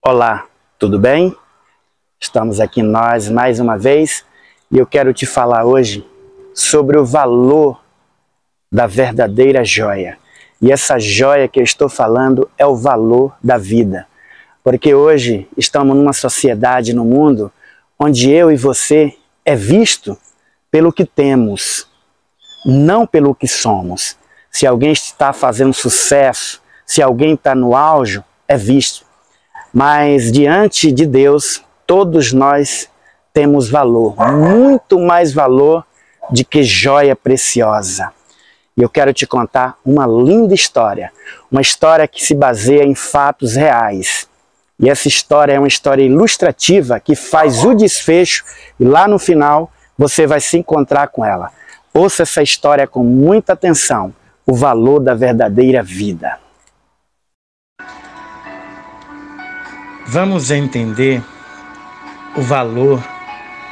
Olá, tudo bem? Estamos aqui nós mais uma vez e eu quero te falar hoje sobre o valor da verdadeira joia. E essa joia que eu estou falando é o valor da vida. Porque hoje estamos numa sociedade, no mundo, onde eu e você é visto pelo que temos, não pelo que somos. Se alguém está fazendo sucesso, se alguém está no auge, é visto. Mas diante de Deus, todos nós temos valor, muito mais valor do que joia preciosa. E eu quero te contar uma linda história, uma história que se baseia em fatos reais. E essa história é uma história ilustrativa que faz o desfecho e lá no final você vai se encontrar com ela. Ouça essa história com muita atenção, o valor da verdadeira vida. Vamos entender o valor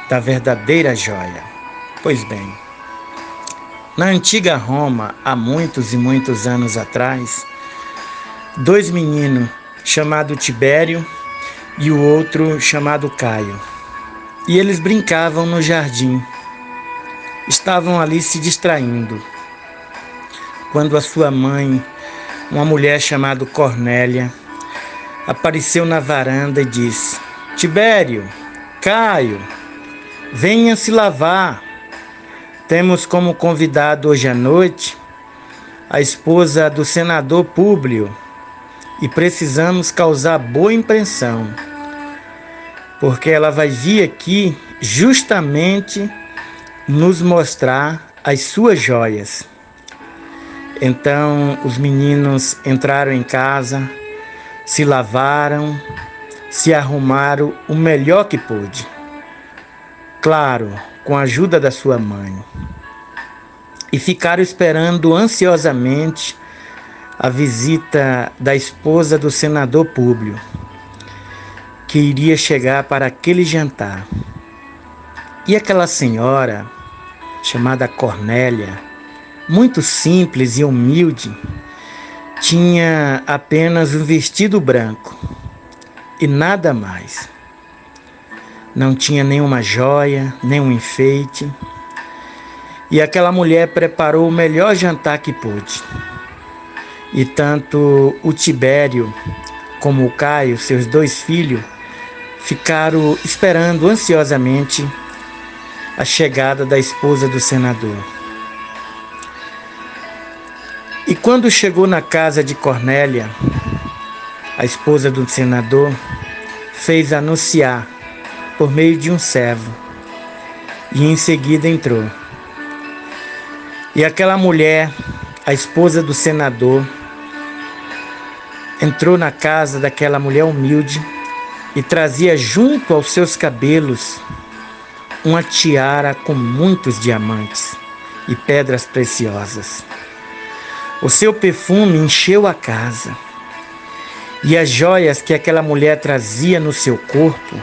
da verdadeira joia. Pois bem, na antiga Roma, há muitos e muitos anos atrás, dois meninos, chamado Tibério e o outro chamado Caio, e eles brincavam no jardim. Estavam ali se distraindo, quando a sua mãe, uma mulher chamada Cornélia, apareceu na varanda e disse: Tibério, Caio, venha se lavar. Temos como convidado hoje à noite a esposa do senador Públio e precisamos causar boa impressão, porque ela vai vir aqui justamente nos mostrar as suas joias. Então os meninos entraram em casa, se lavaram, se arrumaram o melhor que pôde. Claro, com a ajuda da sua mãe. E ficaram esperando ansiosamente a visita da esposa do senador Públio, que iria chegar para aquele jantar. E aquela senhora, chamada Cornélia, muito simples e humilde, tinha apenas um vestido branco e nada mais. Não tinha nenhuma joia, nenhum enfeite. E aquela mulher preparou o melhor jantar que pôde. E tanto o Tibério como o Caio, seus dois filhos, ficaram esperando ansiosamente a chegada da esposa do senador. E quando chegou na casa de Cornélia, a esposa do senador fez anunciar por meio de um servo e em seguida entrou. E aquela mulher, a esposa do senador, entrou na casa daquela mulher humilde e trazia junto aos seus cabelos uma tiara com muitos diamantes e pedras preciosas. O seu perfume encheu a casa, e as joias que aquela mulher trazia no seu corpo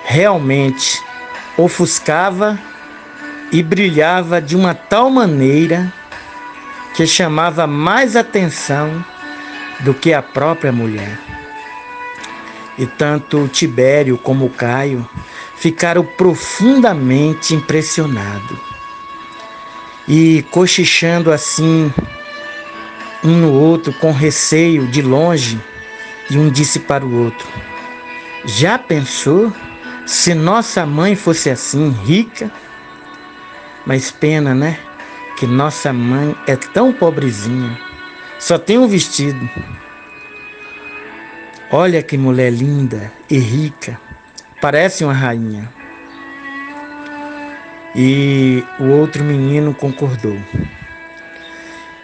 realmente ofuscava e brilhava de uma tal maneira que chamava mais atenção do que a própria mulher. E tanto o Tibério como o Caio ficaram profundamente impressionados. E cochichando assim um no outro com receio de longe, e um disse para o outro: já pensou se nossa mãe fosse assim, rica? Mas pena, né? Que nossa mãe é tão pobrezinha, só tem um vestido. Olha que mulher linda e rica, parece uma rainha. E o outro menino concordou.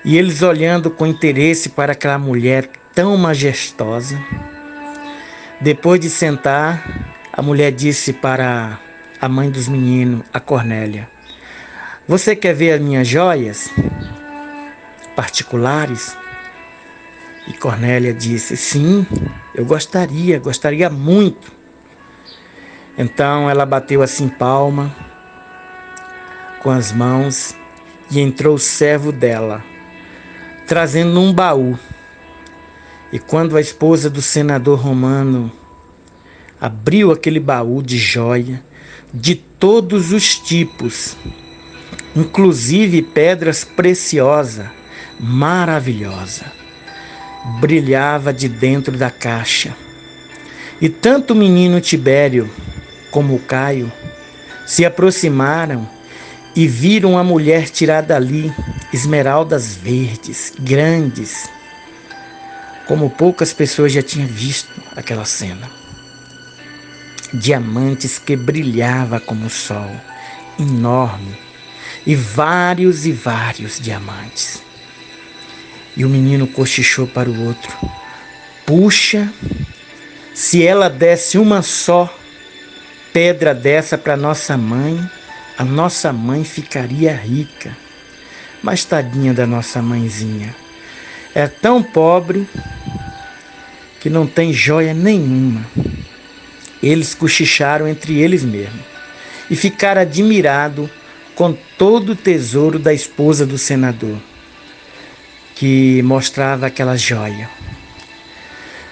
E eles, olhando com interesse para aquela mulher tão majestosa, depois de sentar, a mulher disse para a mãe dos meninos, a Cornélia: você quer ver as minhas joias particulares? E Cornélia disse: sim, eu gostaria muito. Então ela bateu assim palma com as mãos e entrou o servo dela, trazendo um baú. E quando a esposa do senador romano abriu aquele baú de joia de todos os tipos, inclusive pedras preciosas, maravilhosa. Brilhava de dentro da caixa. E tanto o menino Tibério como o Caio se aproximaram e viram a mulher tirar dali esmeraldas verdes, grandes, como poucas pessoas já tinham visto aquela cena. Diamantes que brilhavam como o sol, enorme, e vários diamantes. E o menino cochichou para o outro: puxa, se ela desse uma só pedra dessa para nossa mãe, a nossa mãe ficaria rica. Mas tadinha da nossa mãezinha, é tão pobre que não tem joia nenhuma. Eles cochicharam entre eles mesmos e ficaram admirados com todo o tesouro da esposa do senador, que mostrava aquela joia.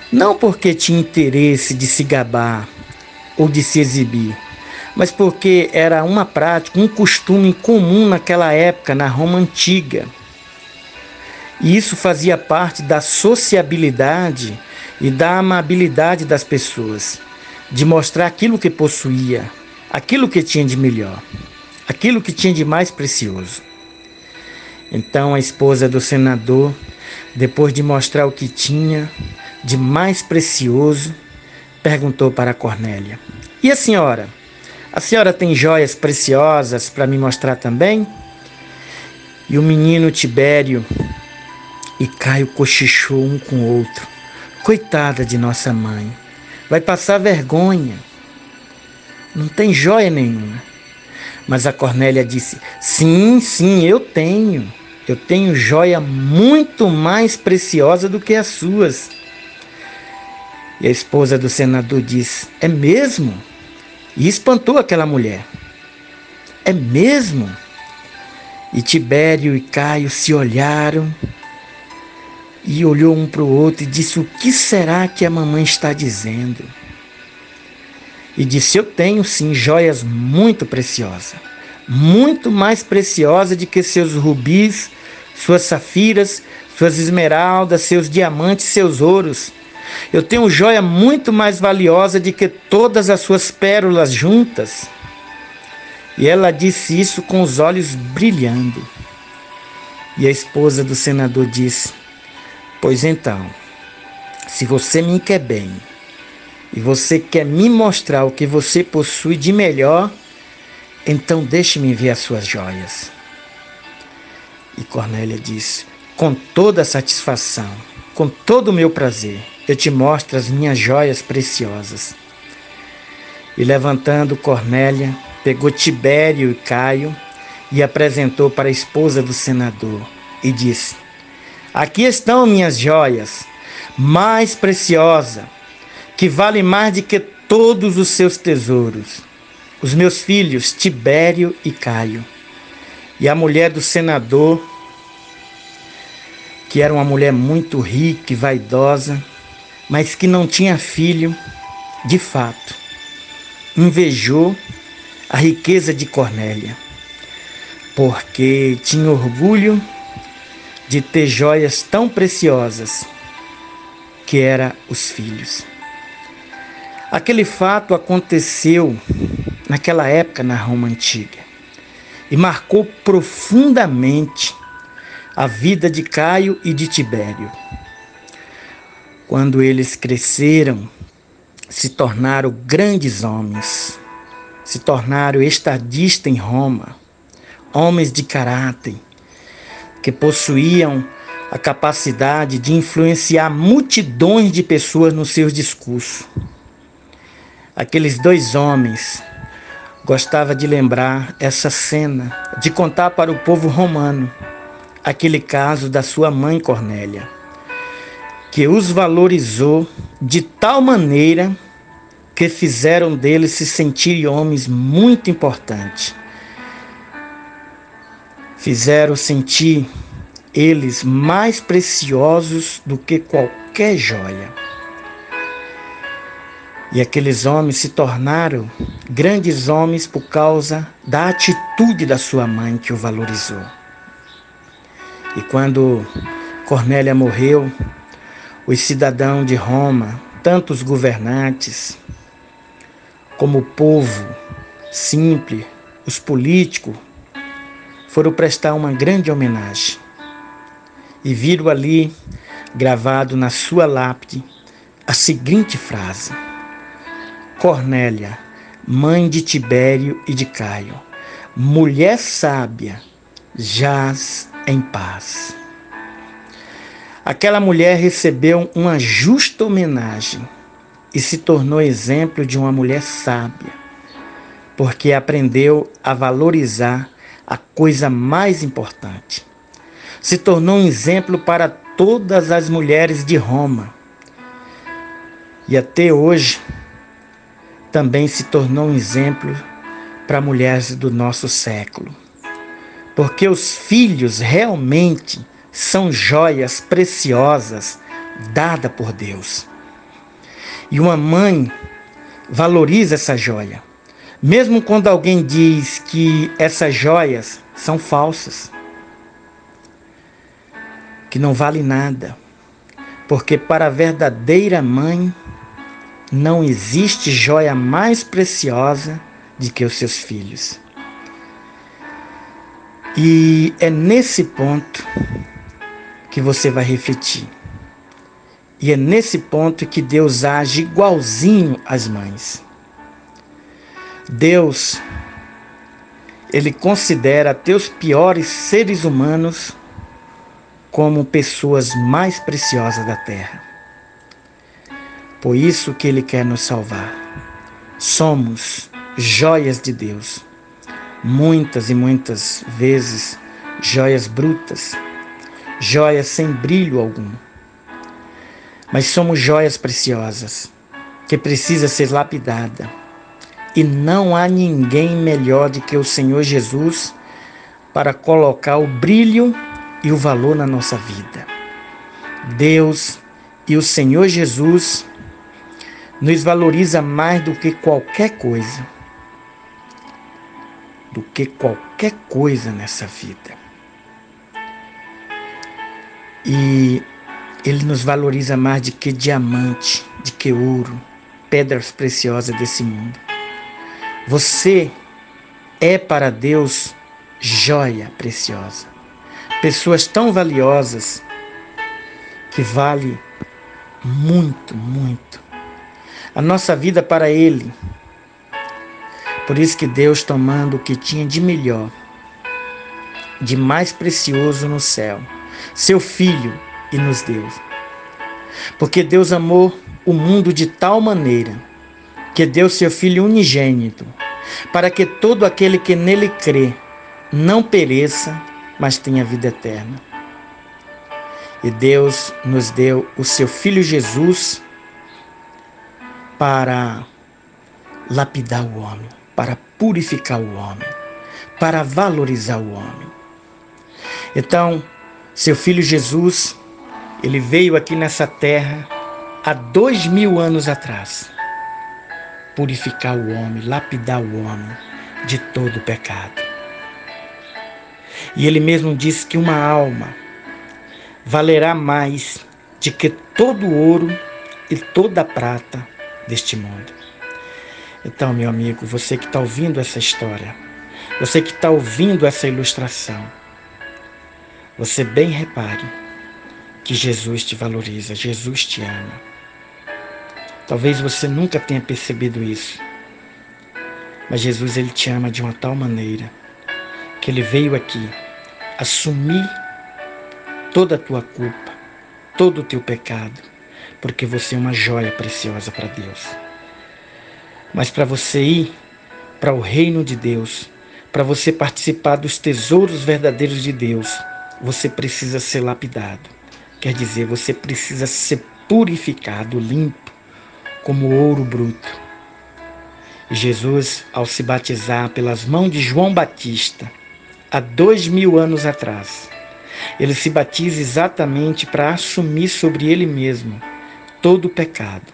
Não porque tinha interesse de se gabar ou de se exibir, mas porque era uma prática, um costume comum naquela época, na Roma antiga. E isso fazia parte da sociabilidade e da amabilidade das pessoas, de mostrar aquilo que possuía, aquilo que tinha de melhor, aquilo que tinha de mais precioso. Então a esposa do senador, depois de mostrar o que tinha de mais precioso, perguntou para Cornélia: e a senhora? A senhora tem joias preciosas para me mostrar também? E o menino Tibério e Caio cochichou um com o outro: coitada de nossa mãe, vai passar vergonha, não tem joia nenhuma. Mas a Cornélia disse: sim, eu tenho joia muito mais preciosa do que as suas. E a esposa do senador disse: é mesmo? E espantou aquela mulher: é mesmo? E Tibério e Caio se olharam, e olhou um para o outro e disse: o que será que a mamãe está dizendo? E disse: eu tenho sim joias muito preciosas, muito mais preciosas do que seus rubis, suas safiras, suas esmeraldas, seus diamantes, seus ouros. Eu tenho joia muito mais valiosa do que todas as suas pérolas juntas. E ela disse isso com os olhos brilhando. E a esposa do senador disse: pois então, se você me quer bem e você quer me mostrar o que você possui de melhor, então deixe-me ver as suas joias. E Cornélia disse: com toda satisfação, com todo o meu prazer, eu te mostro as minhas joias preciosas. E levantando Cornélia, pegou Tibério e Caio e apresentou para a esposa do senador e disse: aqui estão minhas joias, mais preciosas, que valem mais do que todos os seus tesouros. Os meus filhos, Tibério e Caio. E a mulher do senador, que era uma mulher muito rica e vaidosa, mas que não tinha filho, de fato, invejou a riqueza de Cornélia, porque tinha orgulho de ter joias tão preciosas, que eram os filhos. Aquele fato aconteceu naquela época na Roma antiga e marcou profundamente a vida de Caio e de Tibério. Quando eles cresceram, se tornaram grandes homens, se tornaram estadistas em Roma, homens de caráter, que possuíam a capacidade de influenciar multidões de pessoas nos seus discursos. Aqueles dois homens gostavam de lembrar essa cena, de contar para o povo romano aquele caso da sua mãe Cornélia, que os valorizou de tal maneira que fizeram deles se sentirem homens muito importantes. Fizeram sentir eles mais preciosos do que qualquer joia. E aqueles homens se tornaram grandes homens por causa da atitude da sua mãe que o valorizou. E quando Cornélia morreu, os cidadãos de Roma, tanto os governantes como o povo simples, os políticos, foram prestar uma grande homenagem. E viram ali, gravado na sua lápide, a seguinte frase: Cornélia, mãe de Tibério e de Caio, mulher sábia, jaz em paz. Aquela mulher recebeu uma justa homenagem e se tornou exemplo de uma mulher sábia, porque aprendeu a valorizar a coisa mais importante. Se tornou um exemplo para todas as mulheres de Roma. E até hoje também se tornou um exemplo para mulheres do nosso século. Porque os filhos realmente são joias preciosas dadas por Deus. E uma mãe valoriza essa joia, mesmo quando alguém diz que essas joias são falsas, que não vale nada, porque para a verdadeira mãe não existe joia mais preciosa do que os seus filhos. E é nesse ponto que você vai refletir. E é nesse ponto que Deus age igualzinho às mães. Deus, Ele considera até os piores seres humanos como pessoas mais preciosas da terra. Por isso que Ele quer nos salvar. Somos joias de Deus. Muitas e muitas vezes joias brutas, joias sem brilho algum. Mas somos joias preciosas, que precisa ser lapidada. E não há ninguém melhor do que o Senhor Jesus para colocar o brilho e o valor na nossa vida. Deus e o Senhor Jesus nos valoriza mais do que qualquer coisa. Do que qualquer coisa nessa vida. E Ele nos valoriza mais do que diamante, do que ouro, pedras preciosas desse mundo. Você é para Deus joia preciosa. Pessoas tão valiosas que vale muito, muito. A nossa vida para Ele. Por isso que Deus, tomando o que tinha de melhor, de mais precioso no céu, seu Filho, e nos deu. Porque Deus amou o mundo de tal maneira que deu seu Filho unigênito, para que todo aquele que nele crê não pereça, mas tenha vida eterna. E Deus nos deu o seu Filho Jesus para lapidar o homem, para purificar o homem, para valorizar o homem. Então, seu Filho Jesus, Ele veio aqui nessa terra há 2000 anos atrás, purificar o homem, lapidar o homem de todo o pecado. E Ele mesmo disse que uma alma valerá mais de que todo o ouro e toda a prata deste mundo. Então, meu amigo, você que está ouvindo essa história, você que está ouvindo essa ilustração, você bem repare que Jesus te valoriza, Jesus te ama. Talvez você nunca tenha percebido isso, mas Jesus, Ele te ama de uma tal maneira que Ele veio aqui assumir toda a tua culpa, todo o teu pecado, porque você é uma joia preciosa para Deus. Mas para você ir para o reino de Deus, para você participar dos tesouros verdadeiros de Deus, você precisa ser lapidado. Quer dizer, você precisa ser purificado, limpo, como ouro bruto. E Jesus, ao se batizar pelas mãos de João Batista, há 2000 anos atrás, Ele se batiza exatamente para assumir sobre Ele mesmo todo o pecado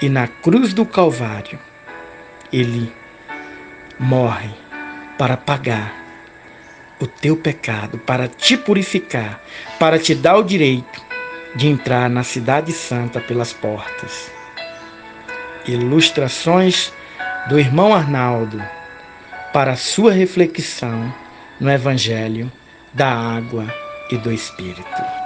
E na cruz do Calvário, ele morre para pagar o teu pecado, para te purificar, para te dar o direito de entrar na Cidade Santa pelas portas. Ilustrações do irmão Arnaldo para sua reflexão no Evangelho da Água e do Espírito.